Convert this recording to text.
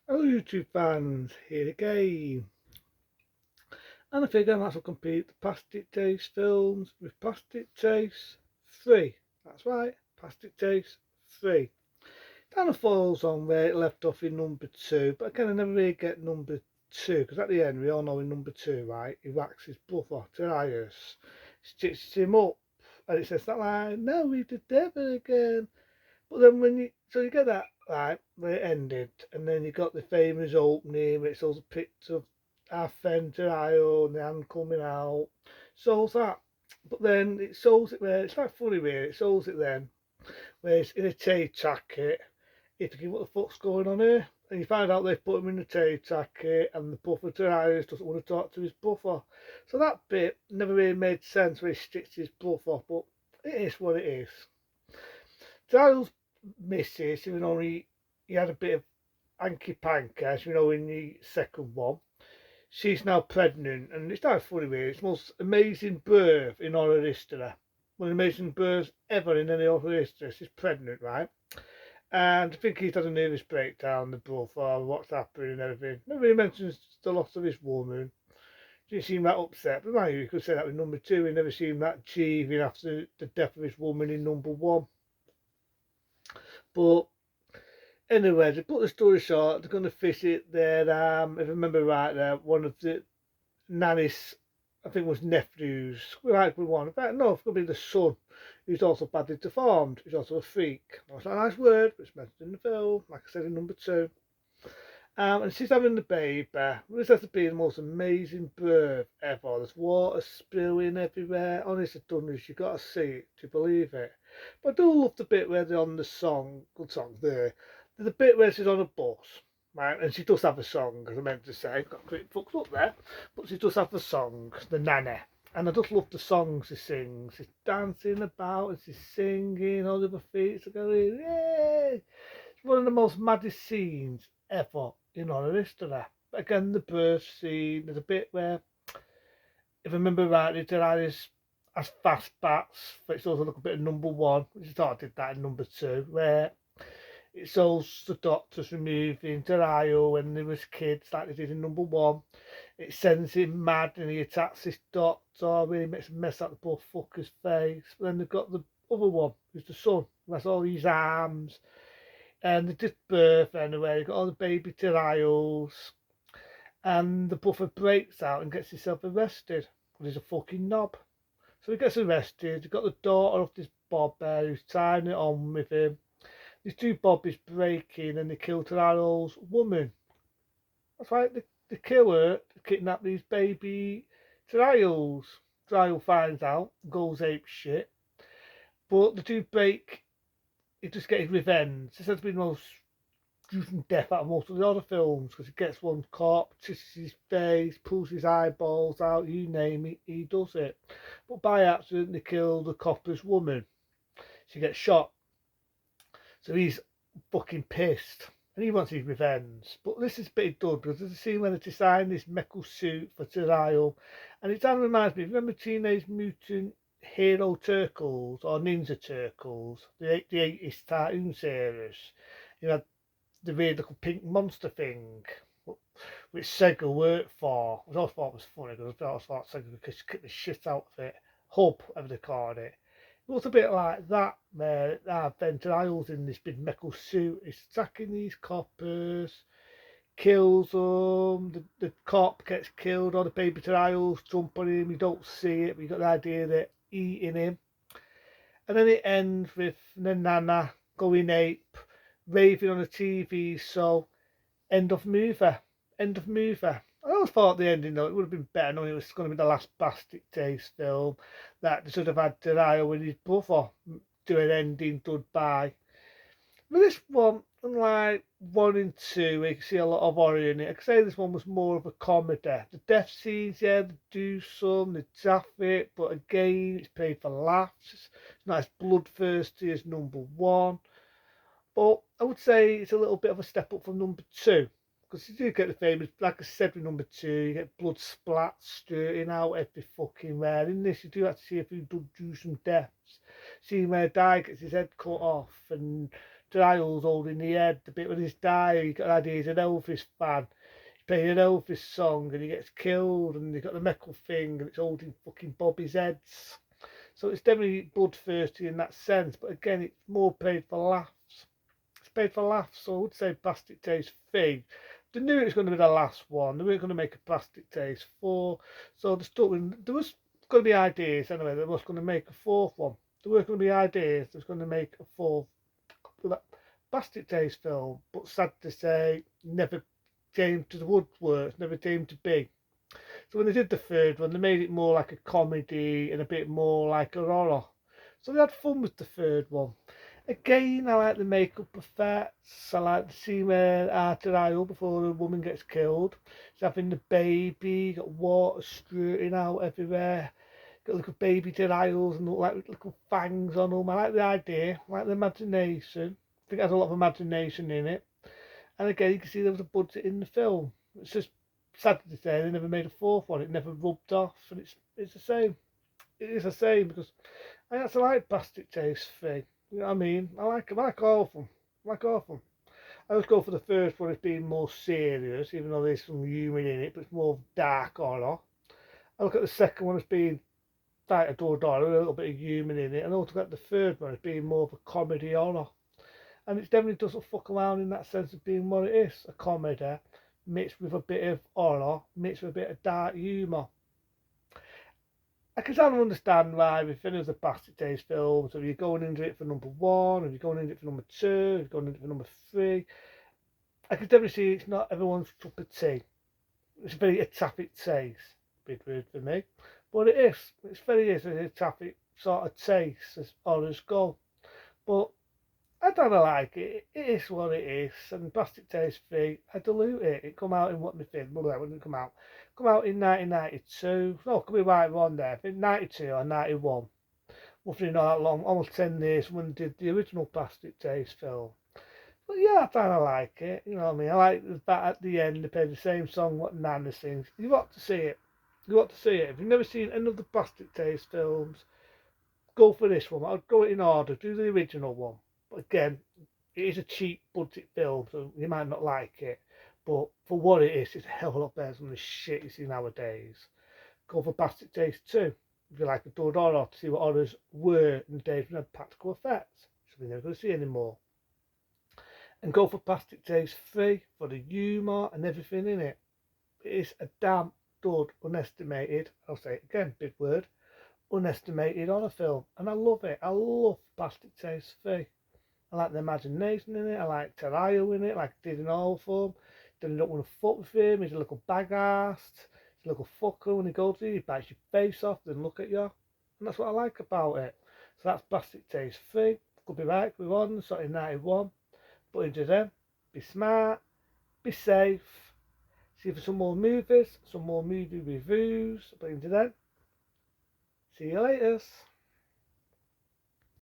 Hello YouTube fans, here again. And I figure I might as well complete the Plastic Taste films with Plastic Taste 3. That's right, Plastic Taste 3. Kind of falls on where it left off in number 2, but I kind of never really get number 2, because at the end we all know in number 2, right, he whacks his brother, Darius, stitches him up, and it says that line, now he's the devil again. But then you get that right where it ended, and then you got the famous opening where it shows a picture of our friend Io and the hand coming out. Shows that, but then it shows it where it's like funny really. It shows it then where it's in a tape jacket. You think what the fuck's going on here? And you find out they've put him in a tape jacket, and the buffer Darius doesn't want to talk to his buffer. So that bit never really made sense where he sticks his buffer, but it is what it is. Giles misses, even though he had a bit of hanky panky, as you know, in the second one. She's now pregnant, and it's not funny, really. It's the most amazing birth in horror history. One of the amazing births ever in any horror history. She's pregnant, right? And I think he's had a nervous breakdown, the brother, what's happening and everything. Never really mentions the loss of his woman. Didn't seem that upset. But mind you could say that with number 2. He never seemed that grieving after the death of his woman in number 1. But anyway, to put the story short, they're going to visit their, if I remember right, one of the nanny's, I think it was nephews, right with one. In fact, no, it's going to be the son, who's also badly deformed. He's also a freak. That's a nice word, but it's mentioned in the film, like I said in number 2. And she's having the baby. This has to be the most amazing birth ever. There's water spilling everywhere. Honest to goodness, you've got to see it to believe it. But I do love the bit where they're on the song, good song there. There's a bit where she's on a bus, right? And she does have a song, as I meant to say. Got a quick fucked up there. But she does have the song, the nanny. And I just love the songs she sings. She's dancing about and she's singing, all of her feet are going, yay! It's one of the most maddest scenes ever in horror history. But again, the birth scene, there's a bit where, if I remember rightly, Darius has fast bats, but it's also like a bit of number 1, which I thought I did that in number 2, where it shows the doctors removing Dario when they was kids, like they did in number 1. It sends him mad and he attacks this doctor, really makes a mess out of the poor fucker's face. But then they've got the other one, who's the son, who has all these arms. And they did birth anyway, got all the baby trials, and the buffer breaks out and gets himself arrested because he's a fucking knob. So he gets arrested. He's got the daughter of this Bob there who's tying it on with him. These 2 Bobbies break in and they kill Tararo's woman. That's right, they kill her to kidnap these baby trials. Trial finds out, goes ape shit. But the 2 break, he just gets his revenge. This has been the most gruesome death out of most of the other films because he gets one cop, tisses his face, pulls his eyeballs out, you name it, he does it. But by accident, they kill the copper's woman. She gets shot. So he's fucking pissed and he wants his revenge. But this is a bit done because there's a scene where they design this metal suit for Tyrell, and it kind of reminds me, remember Teenage Mutant Hero Turtles or Ninja Turtles, the 80s cartoon series? You had the weird little pink monster thing, which Sega worked for, which I always thought was funny because I always thought Sega could kick the shit out of it. Hub, whatever they called it. It looks a bit like that, where Venture Isles in this big metal suit is attacking these coppers, kills them, the cop gets killed, all the baby trials jump on him, you don't see it, but you got the idea they're eating him. And then it ends with the Nana going ape, raving on the TV, so end of movie. End of movie. I always thought the ending though it would have been better knowing it was going to be the last Bastic Taste film, that they should have had Dario with his brother do an ending done by. But this one, unlike 1 and 2, you can see a lot of horror in it. I could say this one was more of a comedy. The death scenes, yeah, they do some, they taff it, but again, it's paid for laughs. It's not as bloodthirsty as number 1. But I would say it's a little bit of a step up from number 2. Because you do get the famous, like I said with number 2, you get blood splats straight out every fucking where. In this, you do have to see a few gruesome deaths. See where a guy gets his head cut off and Giles holding the head, the bit with his diary. You got an idea he's an Elvis fan. He's playing an Elvis song and he gets killed, and you got the metal thing and it's holding fucking Bobby's heads. So it's definitely bloodthirsty in that sense, but again, it's more paid for laughs. It's paid for laughs, so I would say Plastic Taste 3. They knew it was going to be the last one. They weren't going to make a Plastic Taste 4, so there was going to be ideas anyway. They was going to make a fourth one. There were going to be ideas. There was going to make a fourth Plastic Taste film, but sad to say, never came to the woodworks, never came to be. So when they did the third one, they made it more like a comedy and a bit more like a horror. So they had fun with the third one. Again, I like the makeup effects. I like the scene where Arthur Isle, before the woman gets killed, she's having the baby, got water strewn out everywhere. Got little baby Isles and look like little fangs on them. I like the idea, I like the imagination. I think it has a lot of imagination in it. And again, you can see there was a budget in the film. It's just sad to say they never made a fourth one. It never rubbed off, and it's the same. It is the same because I actually like Plastic Taste 3. You know what I mean? I like all of them. I like all of them. I always go for the first one as being more serious, even though there's some humour in it, but it's more dark horror. I look at the second one as being like a horror, a little bit of humour in it, and I also look at the third one as being more of a comedy horror. And it definitely doesn't fuck around in that sense of being what it is, a comedy mixed with a bit of horror, mixed with a bit of dark humour. I can kind of understand why with any of the Plastic Taste films, if you're going into it for number one, if you're going into it for number two, if you're going into it for number three, I can definitely see it's not everyone's cup of tea. It's very a traffic taste, big word for me, but it is. It's very a traffic sort of taste as horrors go. But I don't like it. It is what it is. And Plastic Taste 3, I dilute it. It come out in what my film, well, when did it come out? Come out in 1992. No, could be right one there. I think 92 or 91. Roughly not that long. Almost 10 years when they did the original Plastic Taste film. But yeah, I kind of like it. You know what I mean? I like that at the end they play the same song what Nana sings. You've got to see it. You've got to see it. If you've never seen any of the Plastic Taste films, go for this one. I'll go in order. Do the original one. But again, it is a cheap budget film, so you might not like it. But for what it is, it's a hell of a lot better than the shit you see nowadays. Go for Plastic Taste 2. If you like a good horror, to see what horrors were in the days when they had practical effects. So we're never going to see anymore. And go for Plastic Taste 3 for the humour and everything in it. It is a damn good, unestimated, I'll say it again, big word, unestimated horror film. And I love it. I love Plastic Taste 3. I like the imagination in it. I like Terrario in it, like I did in all of them. Then you don't want to fuck with him. He's a little bag-assed. He's a little fucker when he goes to you. He bites your face off, then look at you. And that's what I like about it. So that's Plastic Taste 3. Could be right, could be wrong. Sort of 91. But into them, be smart, be safe. See for some more movies, some more movie reviews. But into them, see you later.